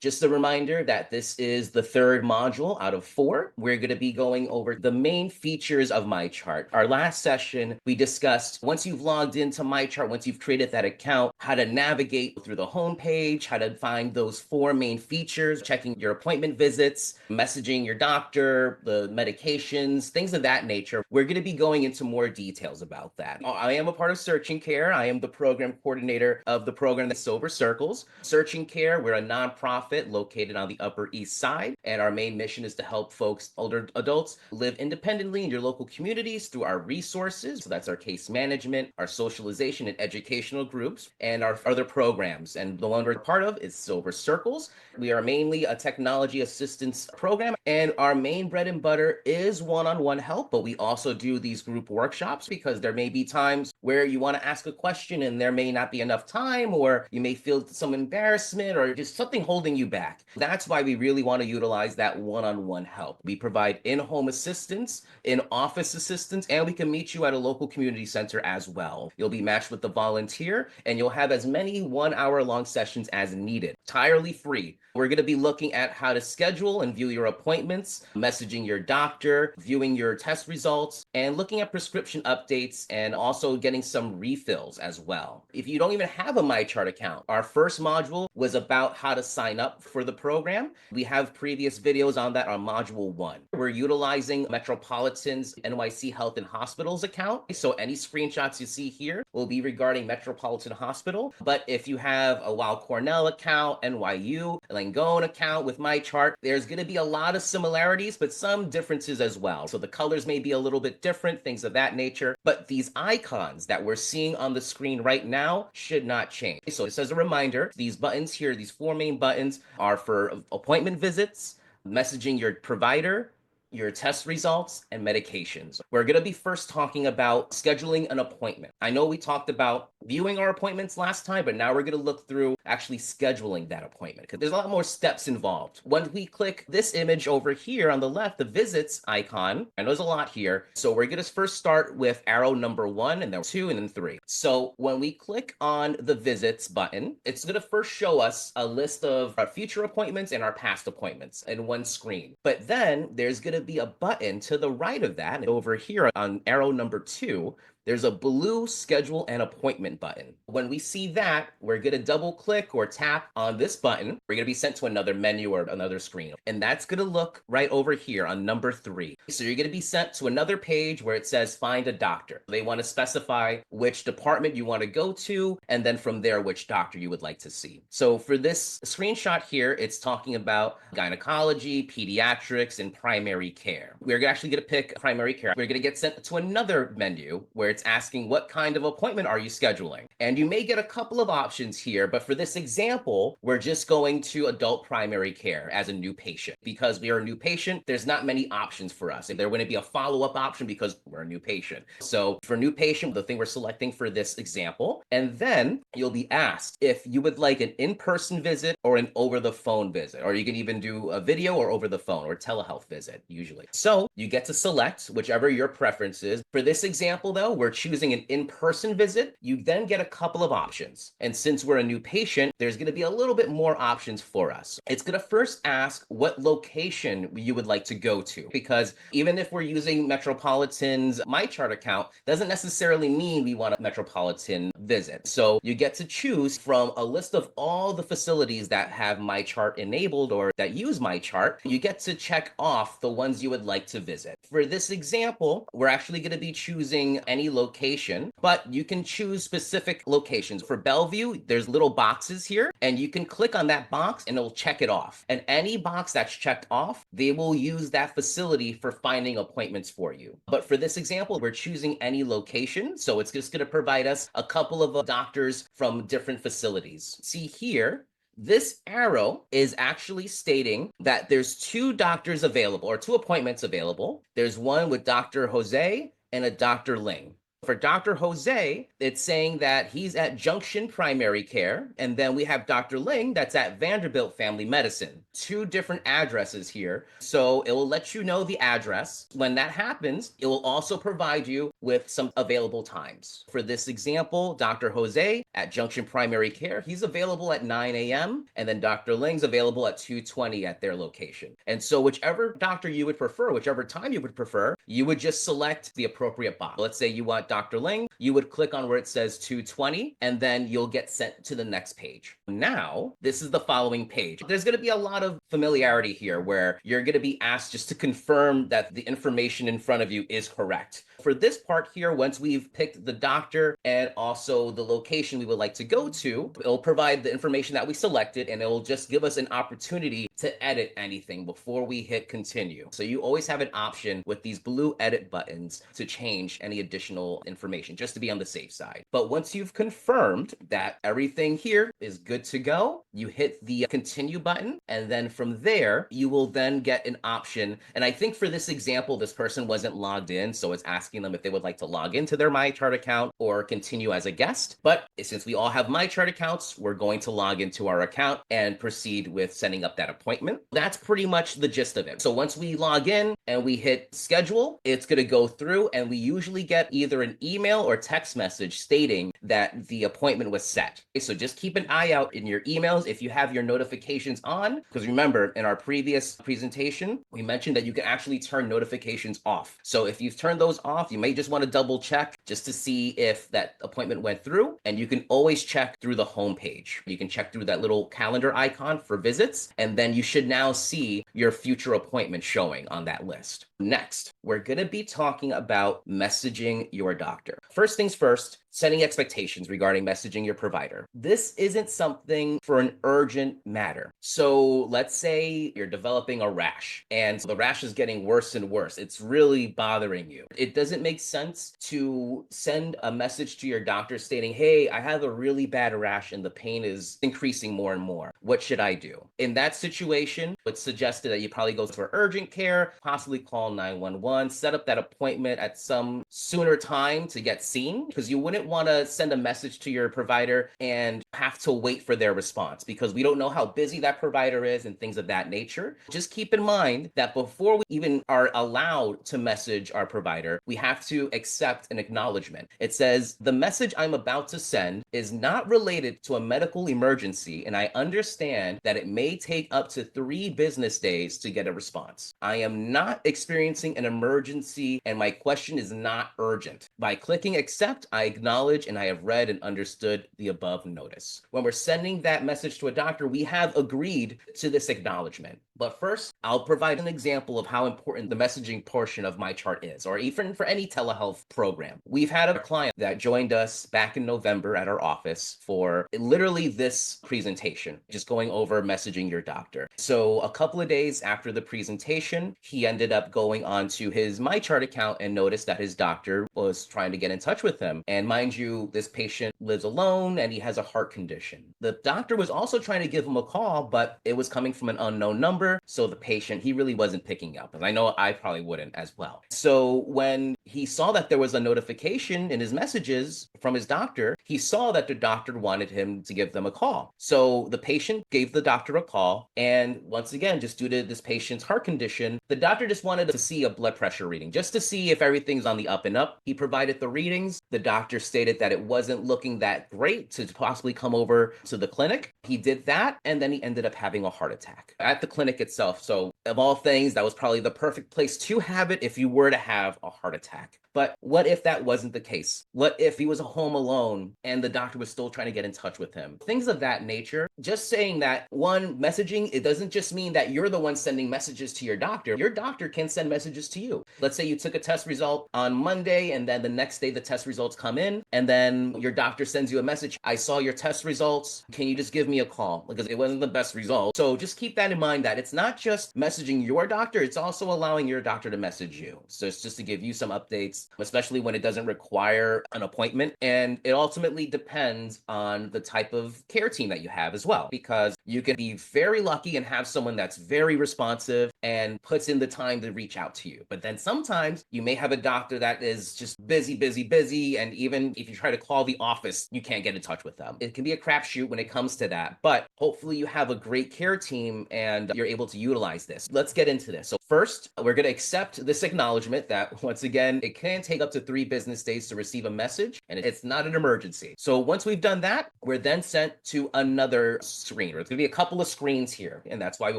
Just a reminder that this is the third module out of 4. We're going to be going over the main features of MyChart. Our last session, we discussed once you've logged into MyChart, once you've created that account, how to navigate through the homepage, how to find those 4 main features, checking your appointment visits, messaging your doctor, the medications, things of that nature. We're going to be going into more details about that. I am a part of Searching Care. I am the program coordinator of the program that's Sober Circles. Searching Care, we're a nonprofit located on the Upper East Side, and our main mission is to help folks, older adults, live independently in your local communities through our resources. So that's our case management, our socialization and educational groups, and our other programs. And the one we're part of is Sober Circles. We are mainly a technology assistance program, and our main bread and butter is one-on-one help, but we also do these group workshops because there may be times where you want to ask a question and there may not be enough time, or you may feel some embarrassment or just something holding you back. That's why we really want to utilize that one-on-one help. We provide in-home assistance, in-office assistance, and we can meet you at a local community center as well. You'll be matched with a volunteer, and you'll have as many 1-hour-long sessions as needed, entirely free. We're going to be looking at how to schedule and view your appointments, messaging your doctor, viewing your test results, and looking at prescription updates, and also getting some refills as well. If you don't even have a MyChart account, our first module was about how to sign up for the program. We have previous videos on that on module 1. We're utilizing Metropolitan's NYC Health and Hospitals account. So any screenshots you see here will be regarding Metropolitan Hospital. But if you have a Weill Cornell account, NYU, Langone account with MyChart, there's going to be a lot of similarities, but some differences as well. So the colors may be a little bit different, things of that nature. But these icons that we're seeing on the screen right now should not change. So just as a reminder, these buttons here, these 4 main buttons are for appointment visits, messaging your provider, your test results, and medications. We're going to be first talking about scheduling an appointment. I know we talked about viewing our appointments last time, but now we're going to look through actually scheduling that appointment because there's a lot more steps involved. When we click this image over here on the left, the visits icon, I know there's a lot here. So we're going to first start with arrow number 1 and then 2 and then 3. So when we click on the visits button, it's going to first show us a list of our future appointments and our past appointments in one screen. But then there's going to be a button to the right of that over here on arrow number 2. There's a blue schedule and appointment button. When we see that, we're going to double click or tap on this button. We're going to be sent to another menu or another screen. And that's going to look right over here on number 3. So you're going to be sent to another page where it says find a doctor. They want to specify which department you want to go to, and then from there, which doctor you would like to see. So for this screenshot here, it's talking about gynecology, pediatrics, and primary care. We're actually going to pick primary care. We're going to get sent to another menu where it's asking what kind of appointment are you scheduling. And you may get a couple of options here, but for this example, we're just going to adult primary care as a new patient. Because we are a new patient, there's not many options for us. There wouldn't be a follow-up option because we're a new patient. So for new patient, the thing we're selecting for this example, and then you'll be asked if you would like an in-person visit or an over-the-phone visit, or you can even do a video or over the phone or telehealth visit usually. So you get to select whichever your preference is. For this example though, we're choosing an in-person visit. You then get a couple of options. And since we're a new patient, there's going to be a little bit more options for us. It's going to first ask what location you would like to go to, because even if we're using Metropolitan's MyChart account, doesn't necessarily mean we want a Metropolitan visit. So you get to choose from a list of all the facilities that have MyChart enabled or that use MyChart. You get to check off the ones you would like to visit. For this example, we're actually going to be choosing any location, but you can choose specific locations. For Bellevue, there's little boxes here, and you can click on that box and it'll check it off. And any box that's checked off, they will use that facility for finding appointments for you. But for this example, we're choosing any location, so it's just going to provide us a couple of doctors from different facilities. See here, this arrow is actually stating that there's 2 doctors available or 2 appointments available. There's one with Dr. Jose and a Dr. Ling. For Dr. Jose, it's saying that he's at Junction Primary Care, and then we have Dr. Ling that's at Vanderbilt Family Medicine. 2 different addresses here, so it will let you know the address. When that happens, it will also provide you with some available times. For this example, Dr. Jose at Junction Primary Care, he's available at 9 a.m. and then Dr. Ling's available at 2:20 at their location. And so whichever doctor you would prefer, whichever time you would prefer, you would just select the appropriate box. Let's say you want Dr. Ling, you would click on where it says 2:20 and then you'll get sent to the next page. Now, this is the following page. There's going to be a lot of familiarity here where you're going to be asked just to confirm that the information in front of you is correct. For this part here, once we've picked the doctor and also the location we would like to go to, it'll provide the information that we selected and it will just give us an opportunity to edit anything before we hit continue. So you always have an option with these blue edit buttons to change any additional information just to be on the safe side. But once you've confirmed that everything here is good to go, you hit the continue button and then from there you will then get an option. And I think for this example, this person wasn't logged in, so it's asking them if they would like to log into their MyChart account or continue as a guest. But since we all have MyChart accounts, we're going to log into our account and proceed with setting up that appointment. That's pretty much the gist of it. So once we log in and we hit schedule, it's going to go through and we usually get either an email or text message stating that the appointment was set. So just keep an eye out in your emails if you have your notifications on, because remember in our previous presentation, we mentioned that you can actually turn notifications off. So if you've turned those off, you may just want to double check just to see if that appointment went through. And you can always check through the home page. You can check through that little calendar icon for visits, and then you should now see your future appointment showing on that list. Next, we're going to be talking about messaging your doctor. First things first, setting expectations regarding messaging your provider. This isn't something for an urgent matter. So let's say you're developing a rash and the rash is getting worse and worse. It's really bothering you. It doesn't make sense to send a message to your doctor stating, hey, I have a really bad rash and the pain is increasing more and more. What should I do? In that situation, it's suggested that you probably go for urgent care, possibly call 911, set up that appointment at some sooner time to get seen, because you wouldn't want to send a message to your provider and have to wait for their response because we don't know how busy that provider is and things of that nature. Just keep in mind that before we even are allowed to message our provider, we have to accept an acknowledgement. It says, the message I'm about to send is not related to a medical emergency, and I understand that it may take up to 3 business days to get a response. I am not experiencing an emergency and my question is not urgent. By clicking accept, I acknowledge and I have read and understood the above notice. When we're sending that message to a doctor, we have agreed to this acknowledgement. But first, I'll provide an example of how important the messaging portion of MyChart is, or even for any telehealth program. We've had a client that joined us back in November at our office for literally this presentation, just going over messaging your doctor. So a couple of days after the presentation, he ended up going onto his MyChart account and noticed that his doctor was trying to get in touch with him. And mind you, this patient lives alone and he has a heart condition. The doctor was also trying to give him a call, but it was coming from an unknown number. So the patient, he really wasn't picking up. And I know I probably wouldn't as well. So when he saw that there was a notification in his messages from his doctor, he saw that the doctor wanted him to give them a call. So the patient gave the doctor a call. And once again, just due to this patient's heart condition, the doctor just wanted to see a blood pressure reading, just to see if everything's on the up and up. He provided the readings. The doctor stated that it wasn't looking that great to possibly come over to the clinic. He did that, and then he ended up having a heart attack at the clinic itself. So of all things, that was probably the perfect place to have it if you were to have a heart attack. But what if that wasn't the case? What if he was home alone and the doctor was still trying to get in touch with him? Things of that nature. Just saying that, one, messaging, it doesn't just mean that you're the one sending messages to your doctor. Your doctor can send messages to you. Let's say you took a test result on Monday and then the next day the test results come in and then your doctor sends you a message. I saw your test results. Can you just give me a call? Because it wasn't the best result. So just keep that in mind that it's not just messaging your doctor, it's also allowing your doctor to message you. So it's just to give you some updates, especially when it doesn't require an appointment. And it ultimately depends on the type of care team that you have as as well, because you can be very lucky and have someone that's very responsive and puts in the time to reach out to you. But then sometimes you may have a doctor that is just busy, busy, busy. And even if you try to call the office, you can't get in touch with them. It can be a crapshoot when it comes to that. But hopefully you have a great care team and you're able to utilize this. Let's get into this. So first, we're going to accept this acknowledgement that, once again, it can take up to 3 business days to receive a message, and it's not an emergency. So once we've done that, we're then sent to another screen. There's going to be a couple of screens here, and that's why we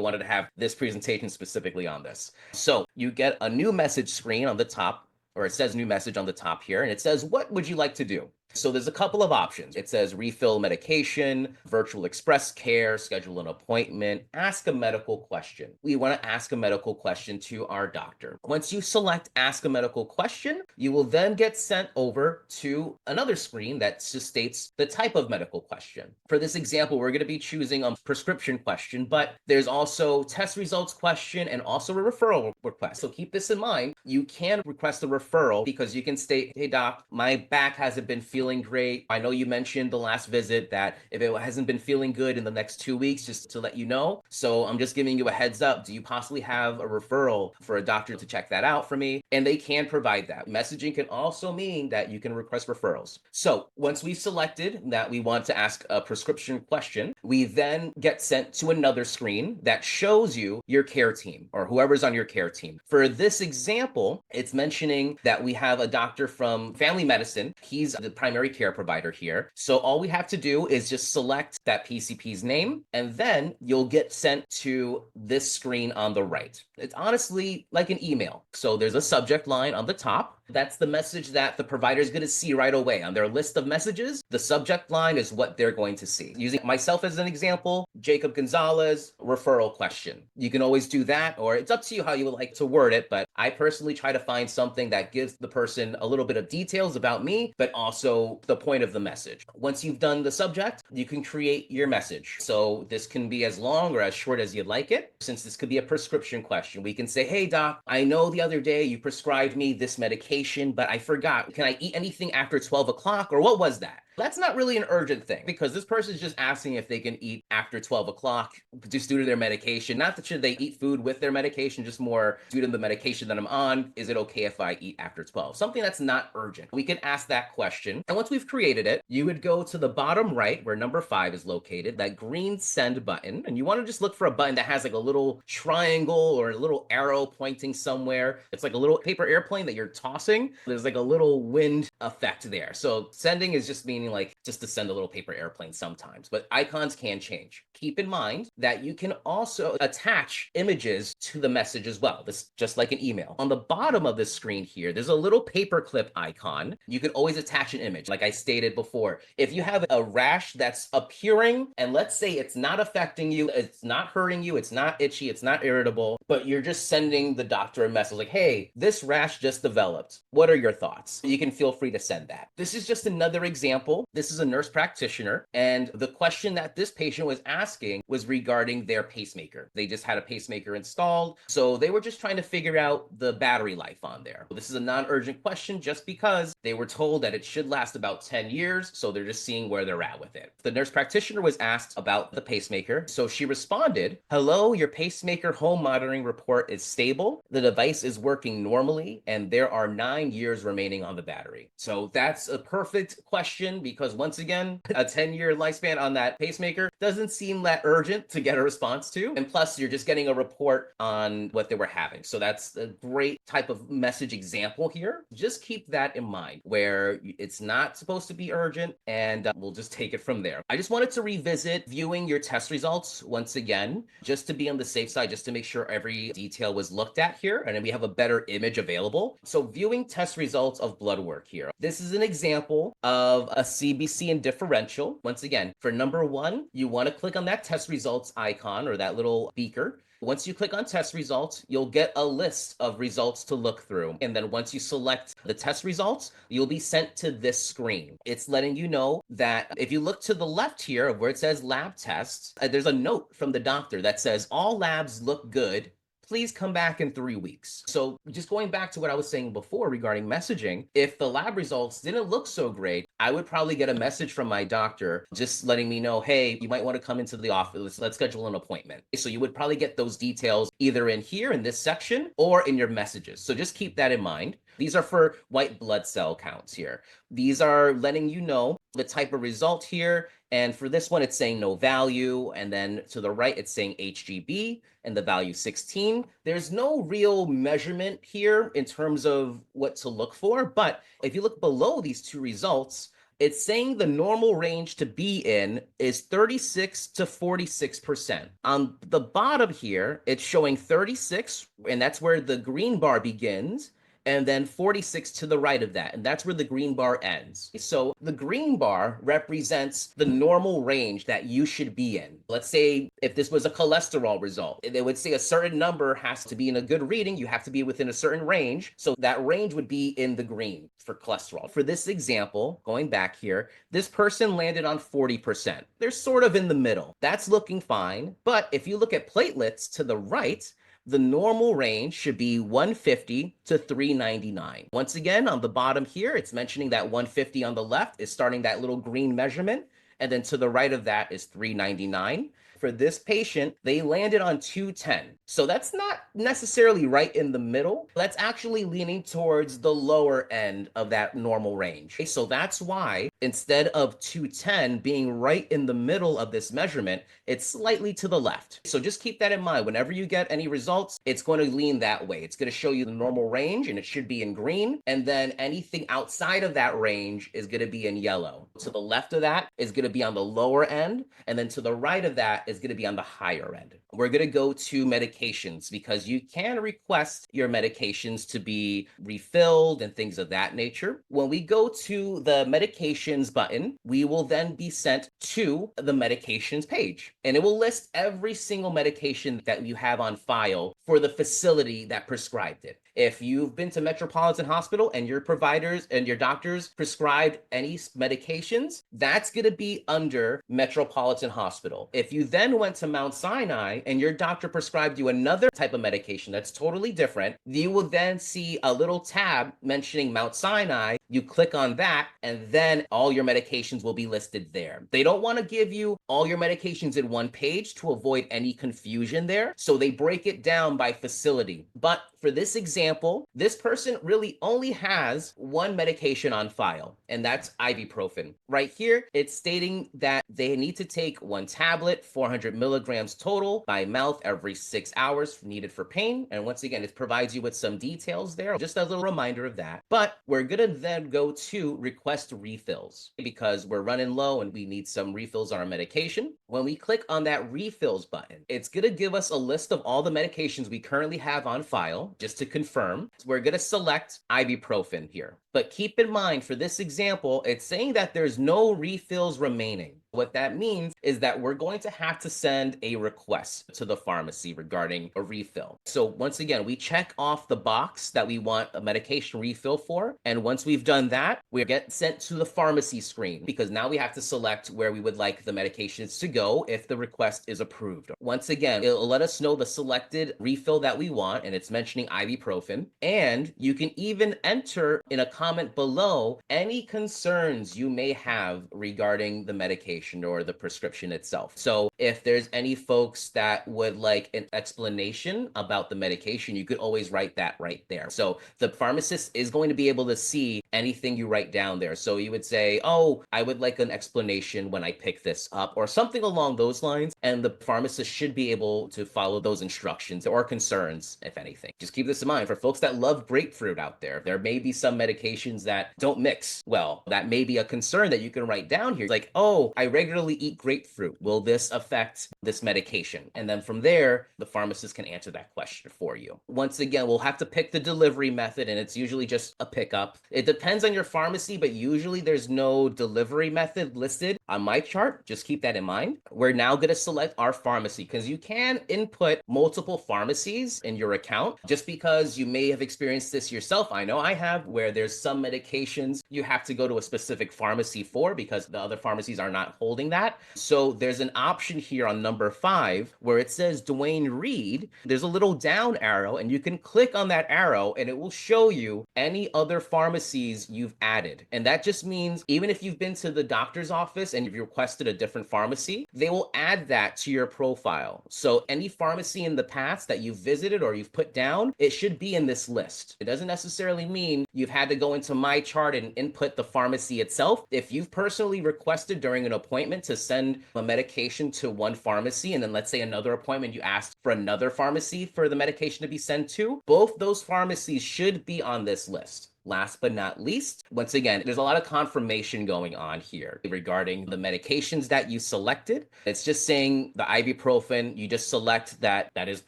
wanted to have this presentation specifically on this. So you get a new message screen on the top, or it says new message on the top here, and it says, what would you like to do? So there's a couple of options. It says refill medication, virtual express care, schedule an appointment, ask a medical question. We want to ask a medical question to our doctor. Once you select ask a medical question, you will then get sent over to another screen that just states the type of medical question. For this example, we're going to be choosing a prescription question, but there's also test results question and also a referral request. So keep this in mind. You can request a referral because you can state, hey doc, my back hasn't been feeling great. I know you mentioned the last visit that if it hasn't been feeling good in the next 2 weeks, just to let you know. So I'm just giving you a heads up. Do you possibly have a referral for a doctor to check that out for me? And they can provide that. Messaging can also mean that you can request referrals. So once we've selected that we want to ask a prescription question, we then get sent to another screen that shows you your care team or whoever's on your care team. For this example, it's mentioning that we have a doctor from family medicine. He's the primary care provider here. So all we have to do is just select that PCP's name, and then you'll get sent to this screen on the right. It's honestly like an email. So there's a subject line on the top. That's the message that the provider is going to see right away. On their list of messages, the subject line is what they're going to see. Using myself as an example, Jacob Gonzalez, referral question. You can always do that, or it's up to you how you would like to word it, but I personally try to find something that gives the person a little bit of details about me, but also the point of the message. Once you've done the subject, you can create your message. So this can be as long or as short as you'd like it. Since this could be a prescription question, we can say, hey doc, I know the other day you prescribed me this medication, but I forgot. Can I eat anything after 12 o'clock, or what was that? That's not really an urgent thing because this person is just asking if they can eat after 12 o'clock just due to their medication. Not that should they eat food with their medication, just more due to the medication that I'm on. Is it okay if I eat after 12? Something that's not urgent. We can ask that question. And once we've created it, you would go to the bottom right where number 5 is located, that green send button. And you want to just look for a button that has like a little triangle or a little arrow pointing somewhere. It's like a little paper airplane that you're tossing. There's like a little wind effect there. So sending is just meaning like just to send a little paper airplane sometimes, but icons can change. Keep in mind that you can also attach images to the message as well. This just like an email. On the bottom of the screen here, there's a little paperclip icon. You can always attach an image. Like I stated before, if you have a rash that's appearing and let's say it's not affecting you, it's not hurting you, it's not itchy, it's not irritable, but you're just sending the doctor a message like, hey, this rash just developed. What are your thoughts? You can feel free to send that. This is just another example. This is a nurse practitioner, and the question that this patient was asking was regarding their pacemaker. They just had a pacemaker installed, so they were just trying to figure out the battery life on there. This is a non-urgent question just because they were told that it should last about 10 years, so they're just seeing where they're at with it. The nurse practitioner was asked about the pacemaker, so she responded, hello, your pacemaker home monitoring report is stable. The device is working normally, and there are 9 years remaining on the battery. So that's a perfect question because once again, a 10-year lifespan on that pacemaker doesn't seem that urgent to get a response to. And plus, you're just getting a report on what they were having. So that's a great type of message example here. Just keep that in mind where it's not supposed to be urgent, and we'll just take it from there. I just wanted to revisit viewing your test results once again, just to be on the safe side, just to make sure every detail was looked at here, and then we have a better image available. So viewing test results of blood work here. This is an example of a CBC and differential. Once again, for number 1, you want to click on that test results icon or that little beaker. Once you click on test results, you'll get a list of results to look through. And then once you select the test results, you'll be sent to this screen. It's letting you know that if you look to the left here where it says lab tests, there's a note from the doctor that says all labs look good. please come back in 3 weeks. So just going back to what I was saying before regarding messaging, if the lab results didn't look so great, I would probably get a message from my doctor just letting me know, hey, you might want to come into the office. Let's schedule an appointment. So you would probably get those details either in here in this section or in your messages. So just keep that in mind. These are for white blood cell counts here. These are letting you know the type of result here. And for this one, it's saying no value. And then to the right, it's saying HGB and the value 16. There's no real measurement here in terms of what to look for. But if you look below these two results, it's saying the normal range to be in is 36 to 46%. On the bottom here, it's showing 36, and that's where the green bar begins, and then 46 to the right of that, and that's where the green bar ends. So the green bar represents the normal range that you should be in. Let's say if this was a cholesterol result, they would say a certain number has to be in a good reading, you have to be within a certain range, so that range would be in the green for cholesterol. For this example, going back here, this person landed on 40%. They're sort of in the middle. That's looking fine, but if you look at platelets to the right, the normal range should be 150 to 399. Once again, on the bottom here, it's mentioning that 150 on the left is starting that little green measurement, and then to the right of that is 399. For this patient, they landed on 210. So that's not necessarily right in the middle. That's actually leaning towards the lower end of that normal range. So that's why instead of 210 being right in the middle of this measurement, it's slightly to the left. So just keep that in mind. Whenever you get any results, it's going to lean that way. It's going to show you the normal range, and it should be in green. And then anything outside of that range is going to be in yellow. To the left of that is going to be on the lower end. And then to the right of that is going to be on the higher end. We're going to go to medications because you can request your medications to be refilled and things of that nature. When we go to the medications button, we will then be sent to the medications page, and it will list every single medication that you have on file for the facility that prescribed it. If you've been to Metropolitan Hospital and your providers and your doctors prescribed any medications, that's going to be under Metropolitan Hospital. If you then went to Mount Sinai and your doctor prescribed you another type of medication that's totally different, you will then see a little tab mentioning Mount Sinai. You click on that, and then all your medications will be listed there. They don't want to give you all your medications in one page to avoid any confusion there, so they break it down by facility. But for this example, this person really only has one medication on file, and that's ibuprofen. Right here, it's stating that they need to take one tablet, 400 milligrams total by mouth every 6 hours, needed for pain. And once again, it provides you with some details there, just a little reminder of that. But we're gonna then go to request refills because we're running low and we need some refills on our medication. When we click on that refills button, it's gonna give us a list of all the medications we currently have on file. Just to confirm, we're going to select ibuprofen here. But keep in mind, for this example, it's saying that there's no refills remaining. What that means is that we're going to have to send a request to the pharmacy regarding a refill. So once again, we check off the box that we want a medication refill for. And once we've done that, we get sent to the pharmacy screen because now we have to select where we would like the medications to go if the request is approved. Once again, it'll let us know the selected refill that we want, and it's mentioning ibuprofen. And you can even enter in a comment below any concerns you may have regarding the medication or the prescription itself. So if there's any folks that would like an explanation about the medication, you could always write that right there. So the pharmacist is going to be able to see anything you write down there. So you would say, oh, I would like an explanation when I pick this up or something along those lines. And the pharmacist should be able to follow those instructions or concerns, if anything. Just keep this in mind for folks that love grapefruit out there. There may be some medications that don't mix well. That may be a concern that you can write down here. Like, oh, I regularly eat grapefruit. Will this affect this medication? And then from there, the pharmacist can answer that question for you. Once again, we'll have to pick the delivery method, and it's usually just a pickup. It depends on your pharmacy, but usually there's no delivery method listed on MyChart. Just keep that in mind. We're now going to select our pharmacy because you can input multiple pharmacies in your account just because you may have experienced this yourself. I know I have, where there's some medications you have to go to a specific pharmacy for because the other pharmacies are not holding that. So there's an option here on number 5 where it says Dwayne Reed. There's a little down arrow and you can click on that arrow and it will show you any other pharmacies you've added. And that just means even if you've been to the doctor's office and you've requested a different pharmacy, they will add that to your profile. So any pharmacy in the past that you've visited or you've put down, it should be in this list. It doesn't necessarily mean you've had to go into MyChart and input the pharmacy itself. If you've personally requested during an appointment to send a medication to one pharmacy, and then let's say another appointment you asked for another pharmacy for the medication to be sent to, both those pharmacies should be on this list. Last but not least, once again, there's a lot of confirmation going on here regarding the medications that you selected. It's just saying the ibuprofen, you just select that is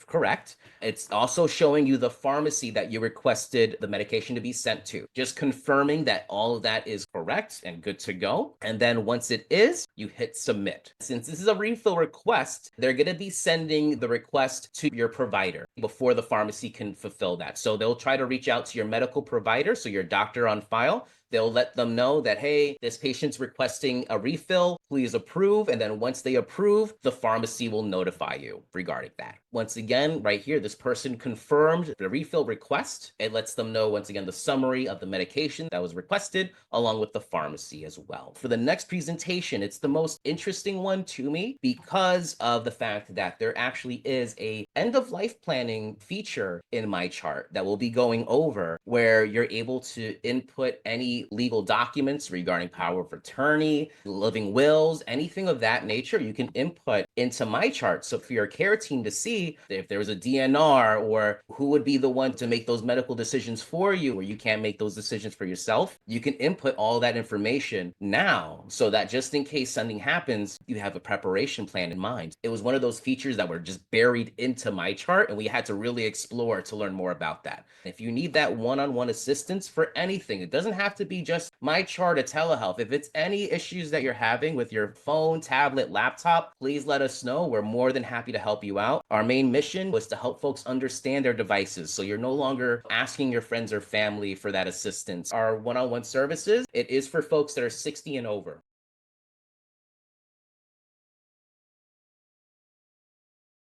correct. It's also showing you the pharmacy that you requested the medication to be sent to, just confirming that all of that is correct and good to go. And then once it is, you hit submit. Since this is a refill request, they're going to be sending the request to your provider before the pharmacy can fulfill that. So they'll try to reach out to your medical provider, so your doctor on file. They'll let them know that, hey, this patient's requesting a refill, please approve. And then once they approve, the pharmacy will notify you regarding that. Once again, right here, this person confirmed the refill request. It lets them know, once again, the summary of the medication that was requested, along with the pharmacy as well. For the next presentation, it's the most interesting one to me because of the fact that there actually is a end-of-life planning feature in MyChart that we'll be going over, where you're able to input any legal documents regarding power of attorney, living wills, anything of that nature, you can input into MyChart. So for your care team to see if there was a DNR or who would be the one to make those medical decisions for you, or you can't make those decisions for yourself, you can input all that information now so that just in case something happens, you have a preparation plan in mind. It was one of those features that were just buried into MyChart, and we had to really explore to learn more about that. If you need that one-on-one assistance for anything, it doesn't have to be just MyChart or telehealth. If it's any issues that you're having with your phone, tablet, laptop, please let us know. We're more than happy to help you out. Our main mission was to help folks understand their devices, so you're no longer asking your friends or family for that assistance. Our one-on-one services, it is for folks that are 60 and over.